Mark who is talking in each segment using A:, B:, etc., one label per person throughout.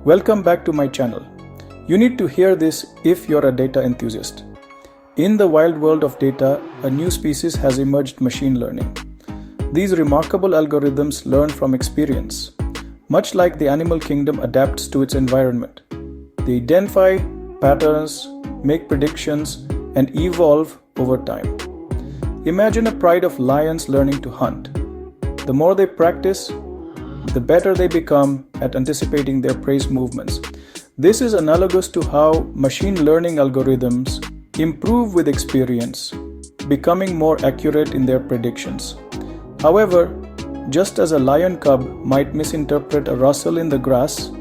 A: Welcome back to my channel. You need to hear this if you're a data enthusiast. In the wild world of data, a new species has emerged: machine learning. These remarkable algorithms learn from experience. Much like the animal kingdom adapts to its environment. They identify patterns, make predictions, and evolve over time. Imagine a pride of lions learning to hunt. The more they practice, the better they become at anticipating their prey's movements. This is analogous to how machine learning algorithms improve with experience, becoming more accurate in their predictions. However, just as a lion cub might misinterpret a rustle in the grass,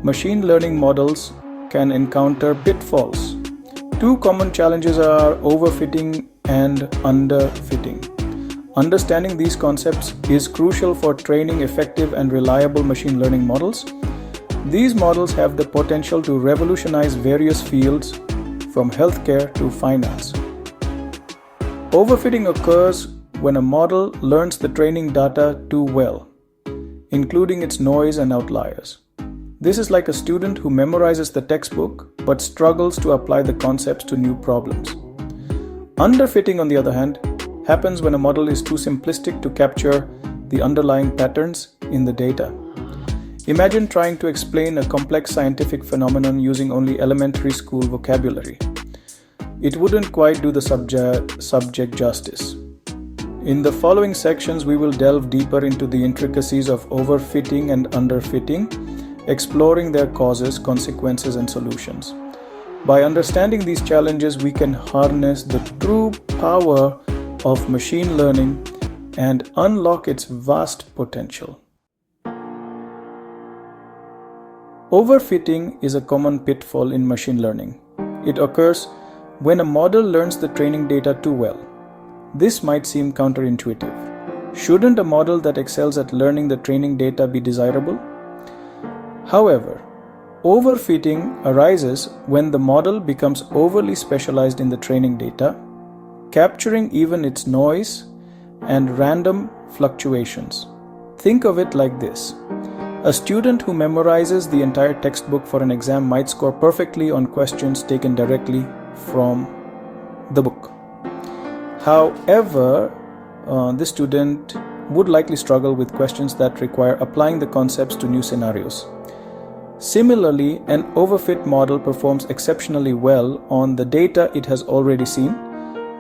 A: machine learning models can encounter pitfalls. Two common challenges are overfitting and underfitting. Understanding these concepts is crucial for training effective and reliable machine learning models. These models have the potential to revolutionize various fields, from healthcare to finance. Overfitting occurs when a model learns the training data too well, including its noise and outliers. This is like a student who memorizes the textbook but struggles to apply the concepts to new problems. Underfitting, on the other hand, happens when a model is too simplistic to capture the underlying patterns in the data. Imagine trying to explain a complex scientific phenomenon using only elementary school vocabulary. It wouldn't quite do the subject justice. In the following sections, we will delve deeper into the intricacies of overfitting and underfitting, exploring their causes, consequences, and solutions. By understanding these challenges, we can harness the true power of machine learning and unlock its vast potential. Overfitting is a common pitfall in machine learning. It occurs when a model learns the training data too well. This might seem counterintuitive. Shouldn't a model that excels at learning the training data be desirable? However, overfitting arises when the model becomes overly specialized in the training data, capturing even its noise and random fluctuations. Think of it like this. A student who memorizes the entire textbook for an exam might score perfectly on questions taken directly from the book. However, this student would likely struggle with questions that require applying the concepts to new scenarios. Similarly, an overfit model performs exceptionally well on the data it has already seen,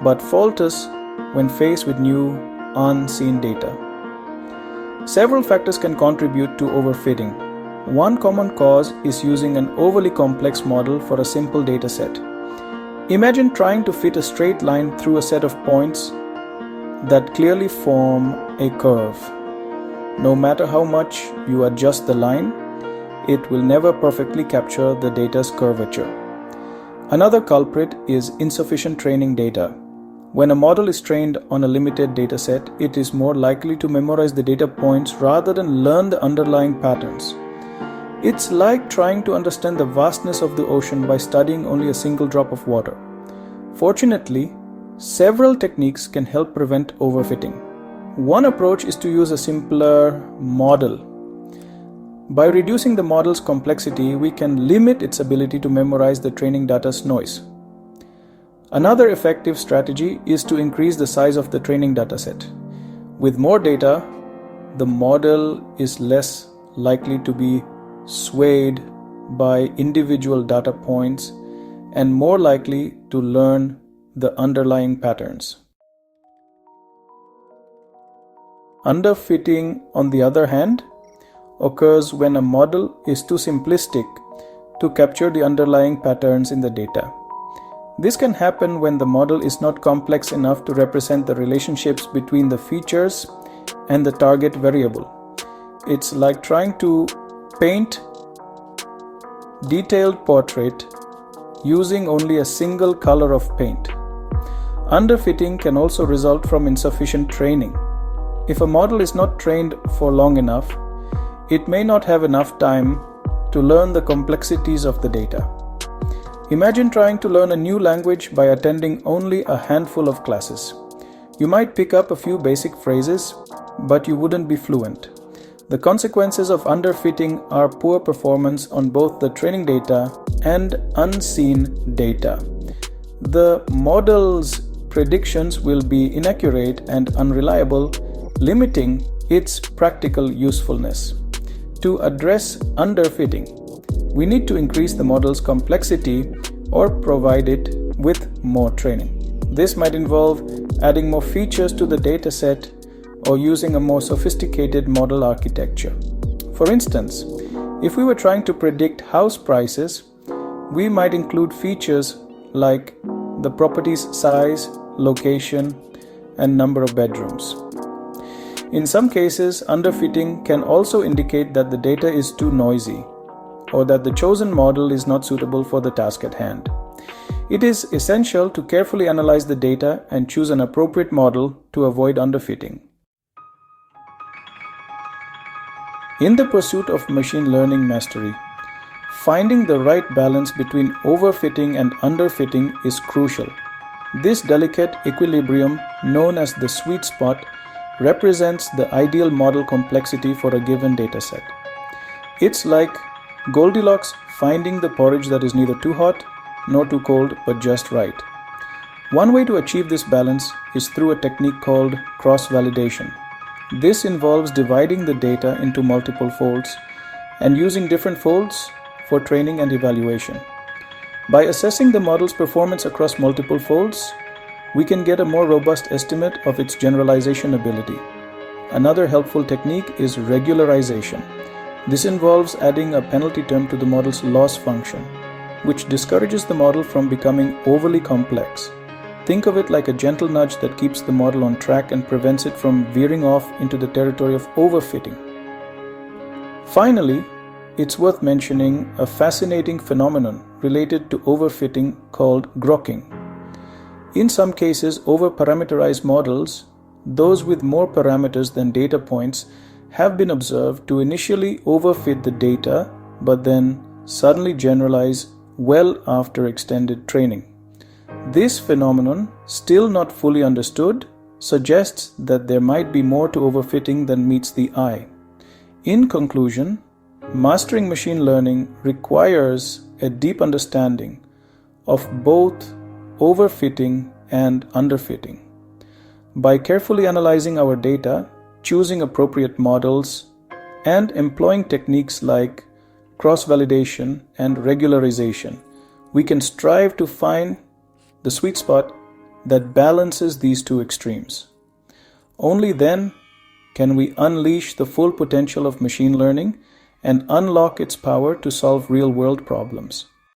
A: but falters when faced with new, unseen data. Several factors can contribute to overfitting. One common cause is using an overly complex model for a simple data set. Imagine trying to fit a straight line through a set of points that clearly form a curve. No matter how much you adjust the line, it will never perfectly capture the data's curvature. Another culprit is insufficient training data. When a model is trained on a limited data set, it is more likely to memorize the data points rather than learn the underlying patterns. It's like trying to understand the vastness of the ocean by studying only a single drop of water. Fortunately, several techniques can help prevent overfitting. One approach is to use a simpler model. By reducing the model's complexity, we can limit its ability to memorize the training data's noise. Another effective strategy is to increase the size of the training dataset. With more data, the model is less likely to be swayed by individual data points and more likely to learn the underlying patterns. Underfitting, on the other hand, occurs when a model is too simplistic to capture the underlying patterns in the data. This can happen when the model is not complex enough to represent the relationships between the features and the target variable. It's like trying to paint a detailed portrait using only a single color of paint. Underfitting can also result from insufficient training. If a model is not trained for long enough, it may not have enough time to learn the complexities of the data. Imagine trying to learn a new language by attending only a handful of classes. You might pick up a few basic phrases, but you wouldn't be fluent. The consequences of underfitting are poor performance on both the training data and unseen data. The model's predictions will be inaccurate and unreliable, limiting its practical usefulness. To address underfitting, we need to increase the model's complexity or provide it with more training. This might involve adding more features to the dataset or using a more sophisticated model architecture. For instance, if we were trying to predict house prices, we might include features like the property's size, location, and number of bedrooms. In some cases, underfitting can also indicate that the data is too noisy or that the chosen model is not suitable for the task at hand. It is essential to carefully analyze the data and choose an appropriate model to avoid underfitting. In the pursuit of machine learning mastery, finding the right balance between overfitting and underfitting is crucial. This delicate equilibrium, known as the sweet spot, represents the ideal model complexity for a given dataset. It's like Goldilocks finding the porridge that is neither too hot nor too cold but just right. One way to achieve this balance is through a technique called cross-validation. This involves dividing the data into multiple folds and using different folds for training and evaluation. By assessing the model's performance across multiple folds, we can get a more robust estimate of its generalization ability. Another helpful technique is regularization. This involves adding a penalty term to the model's loss function, which discourages the model from becoming overly complex. Think of it like a gentle nudge that keeps the model on track and prevents it from veering off into the territory of overfitting. Finally, it's worth mentioning a fascinating phenomenon related to overfitting called grokking. In some cases, over-parameterized models, those with more parameters than data points, have been observed to initially overfit the data but then suddenly generalize well after extended training. This phenomenon, still not fully understood, suggests that there might be more to overfitting than meets the eye. In conclusion, mastering machine learning requires a deep understanding of both overfitting and underfitting. By carefully analyzing our data, choosing appropriate models, and employing techniques like cross-validation and regularization, we can strive to find the sweet spot that balances these two extremes. Only then can we unleash the full potential of machine learning and unlock its power to solve real-world problems.